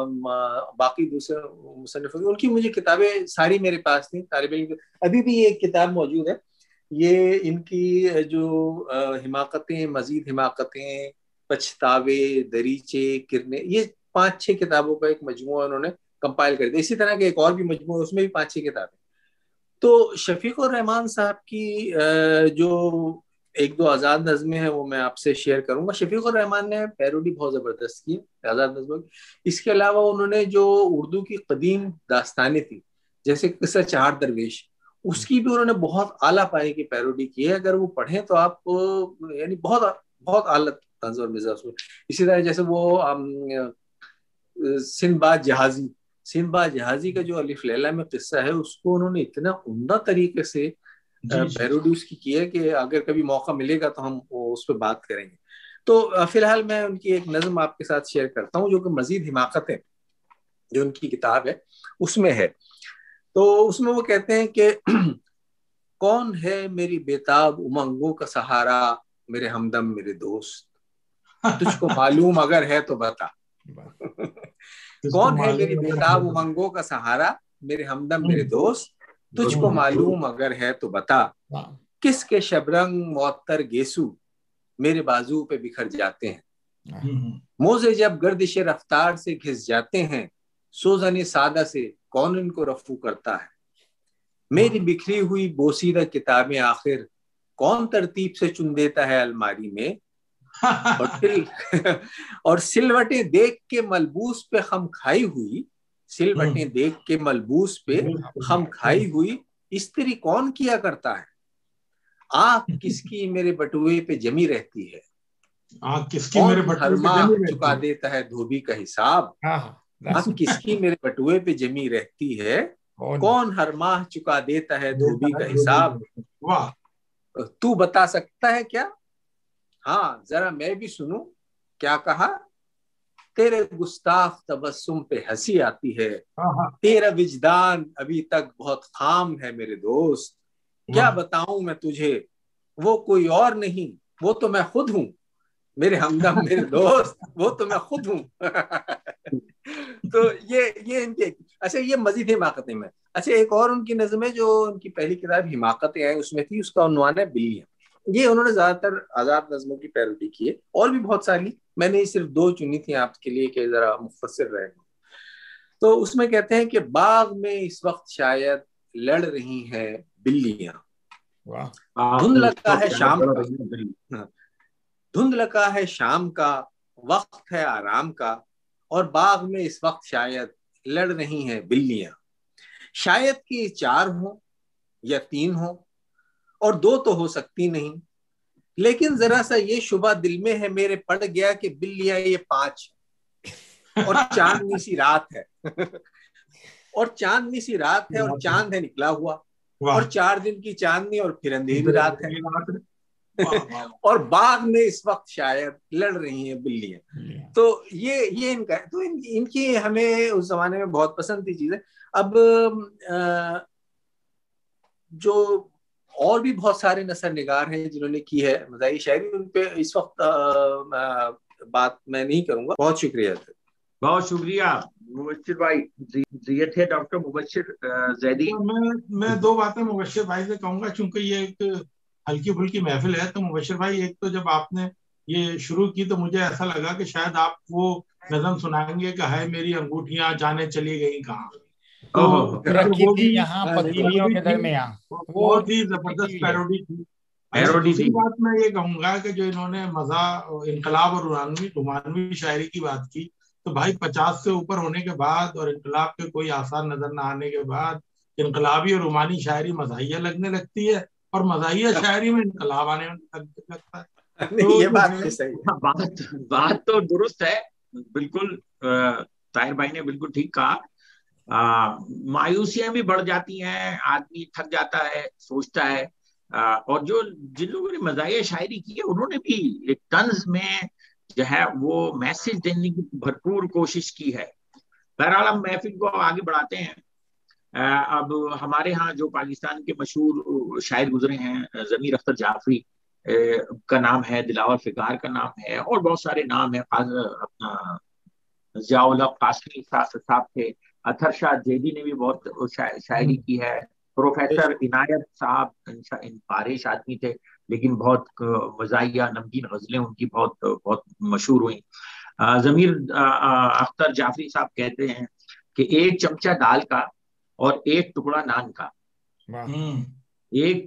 باقی دوسرے مصنفوں کی ان کی مجھے کتابیں ساری میرے پاس تھیں طالب علم. ابھی بھی ایک کتاب موجود ہے, یہ ان کی جو حماقتیں, مزید حماقتیں, پچھتاوے, دریچے, کرنے, یہ 5-6 کتابوں کا ایک مجموعہ انہوں نے کمپائل کر دیا. اسی طرح کے ایک اور بھی مجموعہ, اس میں بھی 5-6 کتابیں. تو شفیق الرحمان صاحب کی جو ایک دو آزاد نظمیں ہیں وہ میں آپ سے شیئر کروں گا. شفیق الرحمان نے پیروڈی بہت زبردست کی آزاد نظموں کی. اس کے علاوہ انہوں نے جو اردو کی قدیم داستانیں تھی جیسے قصہ چہار درویش، اس کی بھی انہوں نے بہت اعلیٰ پائے کی پیروڈی کی ہے. اگر وہ پڑھیں تو آپ یعنی بہت بہت اعلیٰ طنز اور مزاج. اسی طرح جیسے وہ سندباد جہازی کا جو الف لیلا میں قصہ ہے اس کو انہوں نے اتنا عمدہ طریقے سے پیروڈی اس کی ہے کہ اگر کبھی موقع ملے گا تو ہم اس پہ بات کریں گے. تو فی الحال میں ان کی ایک نظم آپ کے ساتھ شیئر کرتا ہوں جو کہ مزید حماقت ہے جو ان کی کتاب ہے اس میں ہے. تو اس میں وہ کہتے ہیں کہ کون ہے میری بیتاب امنگوں کا سہارا میرے ہمدم میرے دوست، تجھ کو معلوم اگر ہے تو بتا. کون ہے میری بیتاب امنگوں کا سہارا میرے ہمدم میرے دوست، تجھ کو معلوم اگر ہے تو بتا. کس کے شبرنگ معطر گیسو میرے بازو پہ بکھر جاتے ہیں، موزے جب گردش رفتار سے گھس جاتے ہیں، سوزن سادہ سے کون ان کو رفو کرتا ہے. میری بکھری ہوئی بوسیدہ کتابیں آخر کون ترتیب سے چن دیتا ہے الماری میں. اور سلوٹیں دیکھ کے ملبوس پہ خم کھائی ہوئی، سلوٹیں دیکھ کے ملبوس پہ خم کھائی ہوئی استری کون کیا کرتا ہے. آنکھ کس کی میرے بٹوے پہ جمی رہتی ہے، کون ہر ماہ چکا دیتا ہے دھوبی کا حساب. آنکھ کس کی میرے بٹوے پہ جمی رہتی ہے، کون ہر ماہ چکا دیتا ہے دھوبی کا حساب. تو بتا سکتا ہے کیا، ہاں ذرا میں بھی سنوں کیا کہا. تیرے گستاخ تبسم پہ ہنسی آتی ہے، تیرا وجدان ابھی تک بہت خام ہے میرے دوست. کیا بتاؤں میں تجھے وہ کوئی اور نہیں وہ تو میں خود ہوں میرے ہمدم میرے دوست، وہ تو میں خود ہوں. تو یہ ان کے اچھا یہ مزید حماقتیں میں. اچھا ایک اور ان کی نظم ہے جو ان کی پہلی کتاب حماقتیں ہیں اس میں تھی، اس کا عنوان ہے بلیاں. یہ انہوں نے زیادہ تر آزاد نظموں کی پیروڈی کی ہے اور بھی بہت ساری، میں نے صرف دو چنی تھی آپ کے لیے کہ ذرا مختصر رہے. تو اس میں کہتے ہیں کہ باغ میں اس وقت شاید لڑ رہی ہیں بلیاں، دھند لگا ہے شام کا، دھند لگا ہے شام کا، وقت ہے آرام کا، اور باغ میں اس وقت شاید لڑ رہی ہیں بلیاں. شاید کہ 4 ہوں یا 3 ہوں اور 2 تو ہو سکتی نہیں، لیکن ذرا سا یہ شبہ دل میں ہے میرے پڑ گیا کہ بلیاں یہ 5 اور چاندنی سی رات ہے اور چاندنی سی رات ہے اور چاند ہے نکلا ہوا اور 4 دن کی چاندنی اور پھر اندھیری رات ہے اور باغ میں اس وقت شاید لڑ رہی ہیں بلیاں. تو یہ ان کا، تو ان کی ہمیں اس زمانے میں بہت پسند تھی چیزیں. اب جو اور بھی بہت سارے نثر نگار ہیں جنہوں نے کی ہے مزاحیہ شاعری، ان پہ اس وقت بات میں نہیں کروں گا. بہت شکریہ. بہت شکریہ مبشر بھائی. یہ تھے ڈاکٹر مبشر زیدی. میں 2 باتیں مبشر بھائی سے کہوں گا چونکہ یہ ایک ہلکی پھلکی محفل ہے. تو مبشر بھائی ایک تو جب آپ نے یہ شروع کی تو مجھے ایسا لگا کہ شاید آپ وہ نظم سنائیں گے کہ ہے میری انگوٹھیاں جانے چلی گئی کہاں. رکھی تھی یہاں پتیلیوں کے درمیان، بہت ہی زبردست پیروڈی تھی. دوسری بات میں یہ کہوں گا کہ جو انہوں نے مزہ انقلاب اور رومانوی شاعری کی بات کی، تو بھائی 50 سے اوپر ہونے کے بعد اور انقلاب کے کوئی آثار نظر نہ آنے کے بعد انقلابی اور رومانی شاعری مزاحیہ لگنے لگتی ہے اور مزاحیہ شاعری میں انقلاب آنے لگتا ہے. یہ بات تو درست ہے بالکل. طاہر بھائی نے بالکل ٹھیک کہا. مایوسیاں بھی بڑھ جاتی ہیں، آدمی تھک جاتا ہے، سوچتا ہے. اور جن لوگوں نے مزاحیہ شاعری کی ہے انہوں نے بھی ایک طنز میں جو ہے وہ میسج دینے کی بھرپور کوشش کی ہے. بہرحال ہم محفل کو آگے بڑھاتے ہیں. اب ہمارے ہاں جو پاکستان کے مشہور شاعر گزرے ہیں، ضمیر اختر جعفری کا نام ہے، دلاور فکار کا نام ہے، اور بہت سارے نام ہیں. اپنا ضیاء الحق قاسمی صاحب تھے. اطہر شاہ جیدی نے بھی بہت شاعری کی ہے. پروفیسر عنایت صاحب فارش آدمی تھے لیکن بہت مزاحیہ نمکین غزلیں ان کی بہت مشہور ہوئیں. ضمیر اختر جعفری صاحب کہتے ہیں کہ 1 چمچہ دال کا اور 1 ٹکڑا نان کا، ایک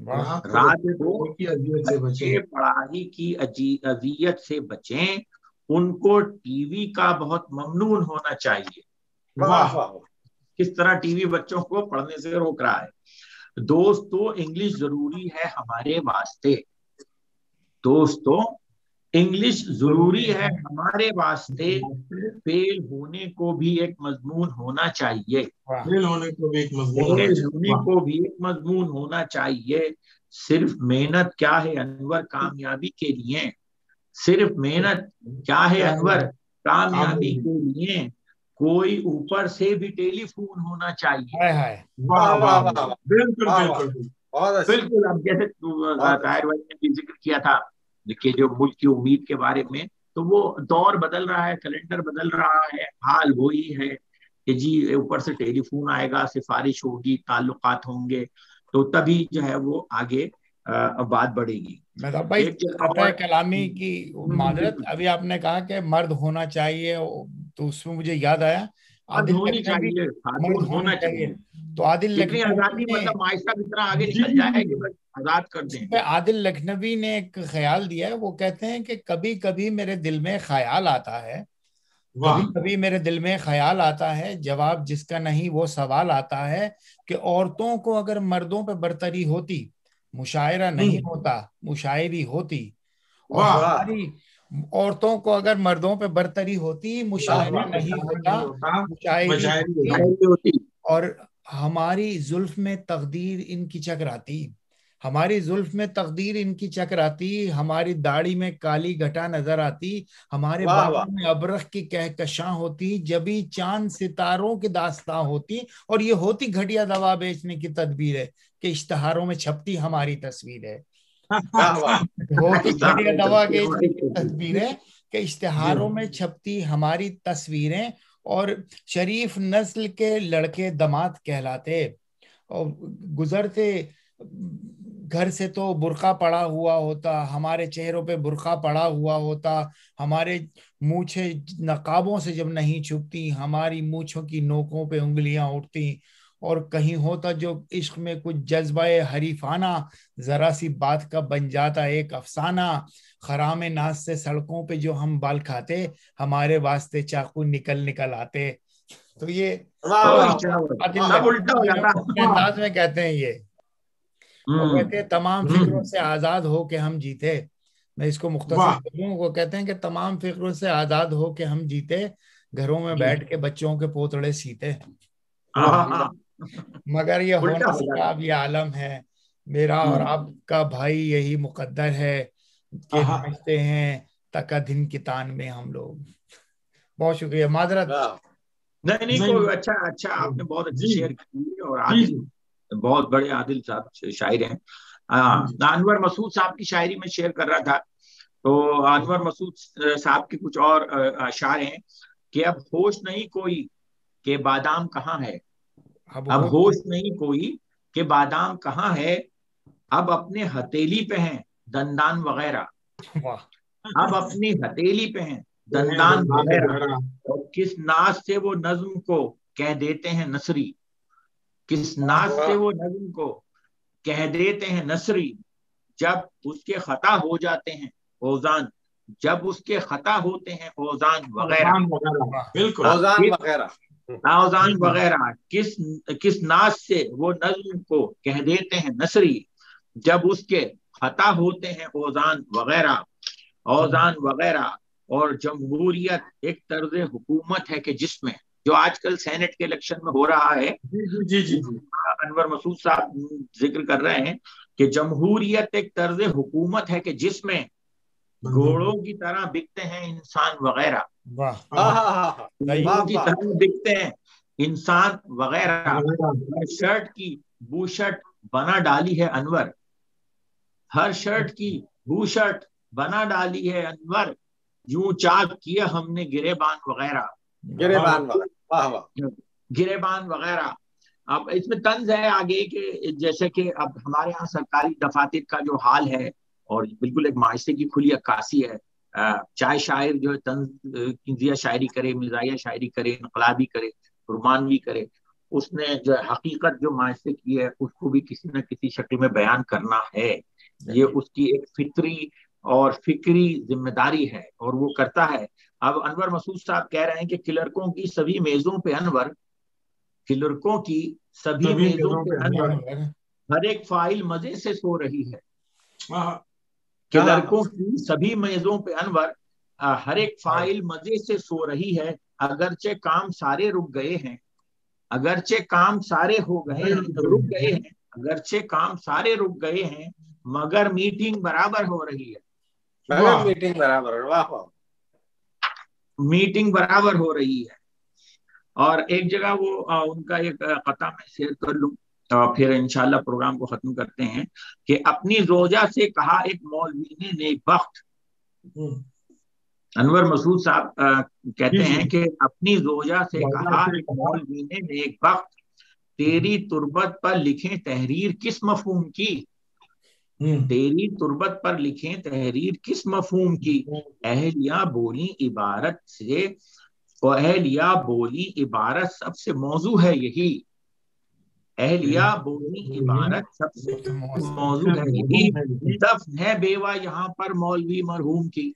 رات کو بچے پڑھائی کی اذیت سے بچیں، ان کو ٹی وی کا بہت ممنون ہونا چاہیے. کس طرح ٹی وی بچوں کو پڑھنے سے روک رہا ہے. دوستو انگلش ضروری ہے ہمارے واسطے، دوستو انگلش ضروری ہے ہمارے واسطے، فیل ہونے کو بھی ایک مضمون ہونا چاہیے، فیل ہونے کو بھی ایک مضمون ہونا چاہیے. صرف محنت کیا ہے انور کامیابی کے لیے، صرف محنت کیا ہے انور کامیابی کے لیے، کوئی اوپر سے بھی ٹیلی فون ہونا چاہیے. بالکل. اب جیسے طاہر بھائی نے بھی ذکر کیا تھا کہ جو ملک کی امید کے بارے میں، تو وہ دور بدل رہا ہے، کیلنڈر بدل رہا ہے، حال وہی ہے کہ جی اوپر سے ٹیلی فون آئے گا، سفارش ہوگی، تعلقات ہوں گے، تو تبھی جو ہے وہ آگے بات بڑھے گی. بھائی کلامی کی معذرت، ابھی آپ نے کہا کہ مرد ہونا چاہیے، تو اس میں مجھے یاد آیا ہونی چاہیے، خاتون ہونا چاہیے. تو عادل لکھنوی مطلب معاشرہ کتنا آگے نکل جائے کہ آزاد کر دیں. عادل لکھنوی نے ایک خیال دیا ہے، وہ کہتے ہیں کہ کبھی کبھی میرے دل میں خیال آتا ہے، کبھی کبھی میرے دل میں خیال آتا ہے، جواب جس کا نہیں وہ سوال آتا ہے کہ عورتوں کو اگر مردوں پہ برتری ہوتی، مشاعرہ نہیں ہوتا، مشاعری ہوتی، اور ہماری عورتوں کو اگر مردوں پہ برتری ہوتی، مشاعرہ نہیں ہوتا، مشاعری ہوتی، اور ہماری زلف میں تقدیر ان کی چکراتی، ہماری زلف میں تقدیر ان کی چکراتی، ہماری داڑھی میں کالی گھٹا نظر آتی، ہمارے بالوں میں ابرق کی کہکشاں ہوتی، جبھی چاند ستاروں کی داستاں ہوتی، اور یہ ہوتی گھٹیا دوا بیچنے کی تدبیر ہے کہ اشتہاروں میں چھپتی ہماری تصویر ہے. ہوتی گھٹیا دوا بیچنے کی تدبیر ہے کہ اشتہاروں میں چھپتی ہماری تصویریں، اور شریف نسل کے لڑکے دماد کہلاتے، اور گزرتے گھر سے تو برقع پڑا ہوا ہوتا، ہمارے چہروں پہ برقع پڑا ہوا ہوتا، ہمارے مونچھیں نقابوں سے جب نہیں چھپتی، ہماری مونچھوں کی نوکوں پہ انگلیاں اٹھتی، اور کہیں ہوتا جو عشق میں کچھ جذبہ حریفانہ، ذرا سی بات کا بن جاتا ایک افسانہ، خرام ناز سے سڑکوں پہ جو ہم بال کھاتے، ہمارے واسطے چاقو نکل آتے. تو یہ انداز میں کہتے ہیں، یہ کہتے ہیں تمام فکروں سے آزاد ہو کے ہم جیتے. میں اس کو مختصر کروں، وہ کہتے ہیں کہ تمام فکروں سے آزاد ہو کے ہم جیتے، گھروں میں بیٹھ کے بچوں کے پوتڑے سیتے. مگر یہ ہونا سکا اب یہ عالم ہے، میرا اور آپ کا بھائی یہی مقدر ہے کہ سمجھتے ہیں تکا دن کی تان میں ہم لوگ. بہت شکریہ، معذرت. نہیں کوئی اچھا آپ نے بہت اچھی شعر کی، اور عادل بہت بڑے عادل صاحب شاعر ہیں. انور مسعود صاحب کی شاعری میں شیئر کر رہا تھا، تو انور مسعود صاحب کے کچھ اور اشعار ہیں کہ اب ہوش نہیں کوئی کہ بادام کہاں ہے، اب ہوش نہیں کوئی کہ بادام کہاں ہے، اب اپنے ہتیلی پہ ہیں دندان وغیرہ، اب اپنی ہتیلی پہ ہیں دندان وغیرہ، اور کس ناز سے وہ نظم کو کہہ دیتے ہیں نثری، کس ناز سے وہ نظم کو کہہ دیتے ہیں نثری، جب اس کے خطا ہو جاتے ہیں اوزان، جب اس کے خطا ہوتے ہیں اوزان وغیرہ، بالکل اوزان وغیرہ، کس ناز سے وہ نظم کو کہہ دیتے ہیں نثری، جب اس کے خطا ہوتے ہیں اوزان وغیرہ، اوزان وغیرہ. اور جمہوریت ایک طرز حکومت ہے کہ جس میں، جو آج کل سینٹ کے الیکشن میں ہو رہا ہے، انور مسعود صاحب ذکر کر رہے ہیں کہ جمہوریت ایک طرز حکومت ہے کہ جس میں گھوڑوں کی طرح بکتے ہیں انسان وغیرہ، گھوڑوں کی طرح بکتے ہیں انسان وغیرہ، ہر شرٹ کی بوشٹ بنا ڈالی ہے انور، ہر شرٹ کی بوشٹ بنا ڈالی ہے انور، یوں چاک کیا ہم نے گریبان وغیرہ، گریبان وغیرہ. اب اس میں طنز ہے آگے کہ جیسے کہ اب ہمارے ہاں سرکاری دفاتر کا جو حال ہے، اور بالکل ایک معاشرے کی کھلی عکاسی ہے، چاہے شاعر جو ہے طنزیہ شاعری کرے، مزاحیہ شاعری کرے، انقلابی کرے، رومانوی کرے، اس نے جو حقیقت جو معاشرے کی ہے اس کو بھی کسی نہ کسی شکل میں بیان کرنا ہے. یہ اس کی ایک فطری اور فکری ذمہ داری ہے اور وہ کرتا ہے. اب انور مسعود صاحب کہہ رہے ہیں کہ کلرکوں کی سبھی میزوں پہ انور، کلرکوں کی سبھی میزوں پہ انور، ہر ایک فائل مزے سے سو رہی ہے. کلرکوں کی سبھی میزوں پہ انور، ہر ایک فائل مزے سے سو رہی ہے. اگرچہ کام سارے رک گئے ہیں، اگرچہ کام سارے رک گئے ہیں، اگرچہ کام سارے رک گئے ہیں، مگر میٹنگ برابر ہو رہی ہے. میٹنگ برابر، واہ واہ، میٹنگ برابر ہو رہی ہے. اور ایک جگہ وہ ان کا ایک قطعہ میں شیئر کر لوں اور پھر انشاءاللہ پروگرام کو ختم کرتے ہیں کہ اپنی زوجہ سے کہا ایک مولوی نے نیک بخت. انور مسعود صاحب کہتے ہیں کہ اپنی زوجہ سے کہا ایک مولوی نے نیک بخت، تیری تربت پر لکھیں تحریر کس مفہوم کی، تیری تربت پر لکھیں تحریر کس مفہوم کی. اہلیہ بولی عبارت سے، اہلیہ بولی عبارت سب سے موضوع ہے یہی، اہلیہ بولی عبارت سب سے موضوع ہے یہی. دفن ہے بیوہ یہاں پر مولوی مرحوم کی،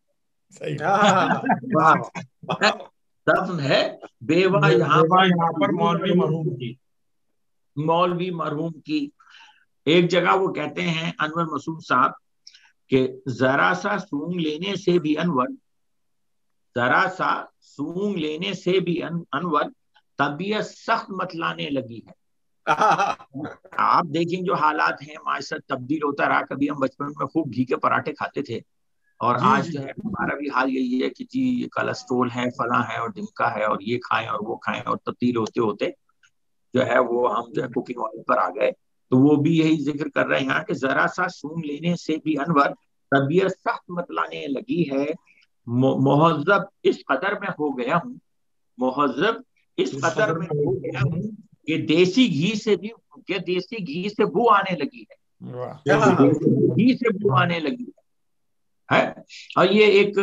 دفن ہے بیوہ یہاں پر مولوی مرحوم کی، مولوی مرحوم کی. ایک جگہ وہ کہتے ہیں انور مسعود صاحب کہ ذرا سا سونگ لینے سے بھی انور، ذرا سا سونگ لینے سے بھی انور طبیعت سخت متلانے لگی ہے. آپ دیکھیں جو حالات ہیں، معاشرہ تبدیل ہوتا رہا. کبھی ہم بچپن میں خوب گھی کے پراٹھے کھاتے تھے اور آج جو ہے ہمارا بھی حال یہی ہے کہ جی کولسٹرول ہے، فلاں ہے اور ڈمکا ہے اور یہ کھائیں اور وہ کھائیں، اور تبدیل ہوتے ہوتے جو ہے وہ ہم جو ہے کوکنگ آئل پر آ گئے. تو وہ بھی یہی ذکر کر رہے ہیں کہ ذرا سا سونگ لینے سے بھی انور طبیعت سخت متلانے لگی ہے. مہذب اس قدر میں ہو گیا ہوں، مہذب اس قدر میں ہو گیا ہوں کہ دیسی گھی سے بھی، کہ دیسی گھی سے بو آنے لگی ہے، گھی سے بو آنے لگی ہے. اور یہ ایک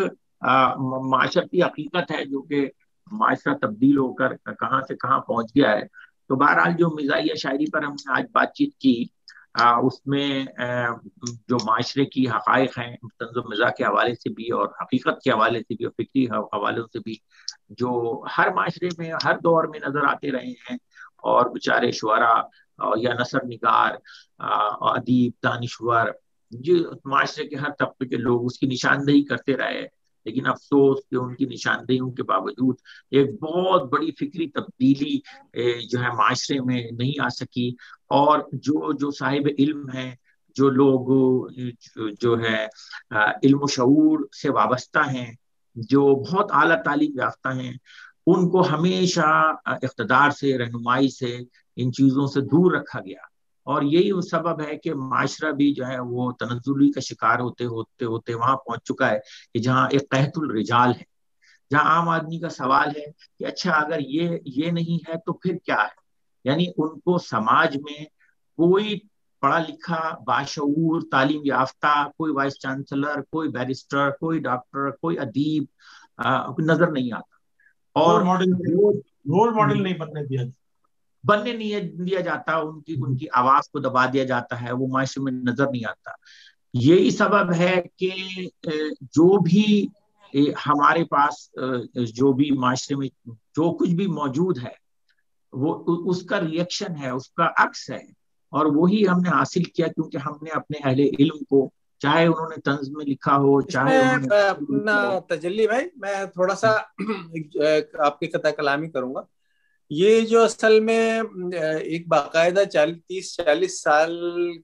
معاشرتی حقیقت ہے جو کہ معاشرہ تبدیل ہو کر کہاں سے کہاں پہنچ گیا ہے. تو بہرحال جو مزاحیہ شاعری پر ہم نے آج بات چیت کی، اس میں جو معاشرے کی حقائق ہیں طنز و مزاح کے حوالے سے بھی اور حقیقت کے حوالے سے بھی اور فکری حوالوں سے بھی، جو ہر معاشرے میں ہر دور میں نظر آتے رہے ہیں. اور بیچارے شعراء یا نثر نگار، ادیب، دانشور، جو معاشرے کے ہر طبقے کے لوگ اس کی نشاندہی کرتے رہے. لیکن افسوس کہ ان کی نشاندہیوں کے باوجود ایک بہت بڑی فکری تبدیلی جو ہے معاشرے میں نہیں آ سکی. اور جو صاحب علم ہیں، جو لوگ جو ہے علم و شعور سے وابستہ ہیں، جو بہت اعلیٰ تعلیم یافتہ ہیں، ان کو ہمیشہ اقتدار سے، رہنمائی سے، ان چیزوں سے دور رکھا گیا. اور یہی وہ سبب ہے کہ معاشرہ بھی جو ہے وہ تنزلی کا شکار ہوتے ہوتے ہوتے وہاں پہنچ چکا ہے کہ جہاں ایک قحط الرجال ہے، جہاں عام آدمی کا سوال ہے کہ اچھا اگر یہ نہیں ہے تو پھر کیا ہے. یعنی ان کو سماج میں کوئی پڑھا لکھا، باشعور، تعلیم یافتہ، کوئی وائس چانسلر، کوئی بیرسٹر، کوئی ڈاکٹر، کوئی ادیب نظر نہیں آتا. اور رول ماڈل نہیں بننے نہیں دیا جاتا، ان کی آواز کو دبا دیا جاتا ہے، وہ معاشرے میں نظر نہیں آتا. یہی سبب ہے کہ جو بھی ہمارے پاس جو بھی معاشرے میں جو کچھ بھی موجود ہے وہ اس کا ریئیکشن ہے، اس کا عکس ہے. اور وہی ہم نے حاصل کیا کیونکہ ہم نے اپنے اہل علم کو، چاہے انہوں نے طنز میں لکھا ہو، چاہے انہوں نے اپنا تجلی بھائی، میں تھوڑا سا آپ کی قطع کلامی کروں گا. یہ جو اصل میں ایک باقاعدہ 30-40 سال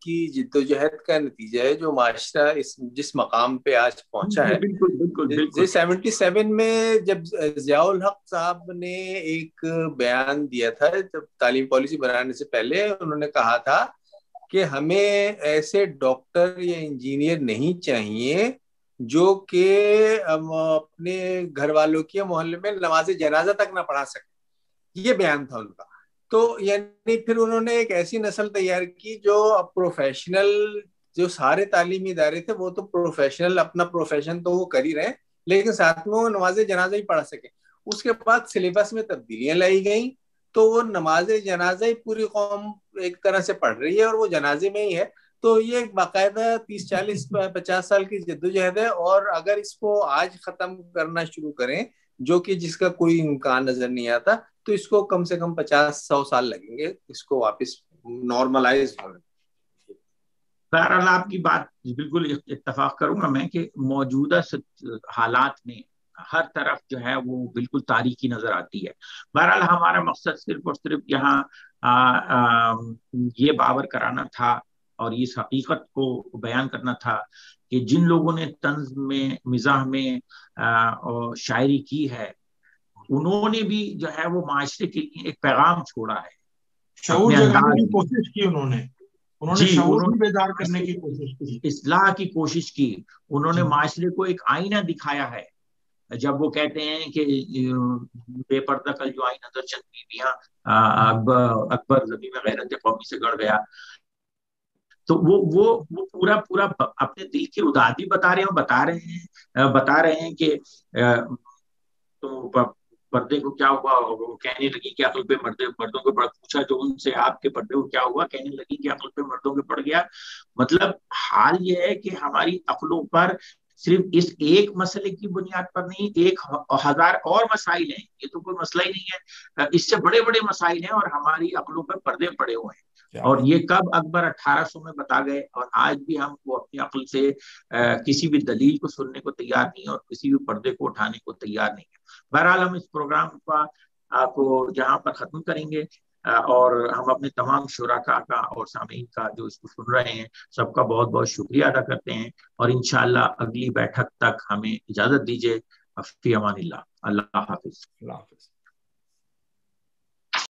کی جدوجہد کا نتیجہ ہے جو معاشرہ جس مقام پہ آج پہنچا ہے. بالکل 77 میں جب ضیاء الحق صاحب نے ایک بیان دیا تھا، جب تعلیم پالیسی بنانے سے پہلے انہوں نے کہا تھا کہ ہمیں ایسے ڈاکٹر یا انجینئر نہیں چاہیے جو کہ اپنے گھر والوں کے محلے میں نماز جنازہ تک نہ پڑھا سکے. یہ بیان تھا ان کا. تو یعنی پھر انہوں نے ایک ایسی نسل تیار کی جو اب پروفیشنل، جو سارے تعلیمی ادارے تھے وہ تو پروفیشنل، اپنا پروفیشن تو وہ کر ہی رہے لیکن ساتھ میں وہ نماز جنازہ ہی پڑھا سکے. اس کے بعد سلیبس میں تبدیلیاں لائی گئیں تو وہ نماز جنازہ ہی پوری قوم ایک طرح سے پڑھ رہی ہے اور وہ جنازے میں ہی ہے. تو یہ ایک باقاعدہ 30-40-50 سال کی جدوجہد ہے, اور اگر اس کو آج ختم کرنا شروع کریں جو کہ جس کا کوئی امکان نظر نہیں آتا, تو اس کو کم سے کم 50-100 سال لگیں گے اس کو واپس نارملائز ہونے. بہرحال آپ کی بات بالکل اتفاق کروں گا میں کہ موجودہ حالات میں ہر طرف جو ہے وہ بالکل تاریکی نظر آتی ہے. بہرحال ہمارا مقصد صرف اور صرف یہاں یہ باور کرانا تھا اور اس حقیقت کو بیان کرنا تھا کہ جن لوگوں نے طنز میں, مزاح میں شاعری کی ہے, انہوں نے بھی جو ہے وہ معاشرے کے لیے ایک پیغام چھوڑا ہے, شعور جگانے کی کوشش کی انہوں نے شعور بھی بیدار کرنے کی کوشش کی, اصلاح کی کوشش کی. انہوں نے معاشرے کو ایک آئینہ دکھایا ہے. جب وہ کہتے ہیں کہ بے پردہ کل جو آئی نظر چند بیویاں اکبر زمین میں غیرت قومی سے گڑ گیا, تو وہ پورا اپنے دل کی ادادی بتا رہے ہیں کہ تو پردے کو کیا ہوا. وہ کہنے لگی کہ عقل پہ مردوں کے پڑ پوچھا جو ان سے آپ کے پردے کو کیا ہوا, کہنے لگی کہ عقل پہ مردوں کے پڑ گیا. مطلب حال یہ ہے کہ ہماری عقلوں پر صرف اس ایک مسئلے کی بنیاد پر نہیں, 1000 اور مسائل ہیں. یہ تو کوئی مسئلہ ہی نہیں ہے, اس سے بڑے بڑے مسائل ہیں اور ہماری عقلوں پر پردے پڑے ہوئے ہیں. اور یہ کب اکبر 1800 میں بتا گئے, اور آج بھی ہم کو اپنی عقل سے کسی بھی دلیل کو سننے کو تیار نہیں اور کسی بھی پردے کو اٹھانے کو تیار نہیں ہے. بہرحال ہم اس پروگرام کو جہاں پر ختم کریں گے, اور ہم اپنے تمام شرکاء کا اور سامعین کا جو اس کو سن رہے ہیں سب کا بہت بہت شکریہ ادا کرتے ہیں, اور انشاءاللہ اگلی بیٹھک تک ہمیں اجازت دیجیے. فی امان اللہ. اللہ حافظ.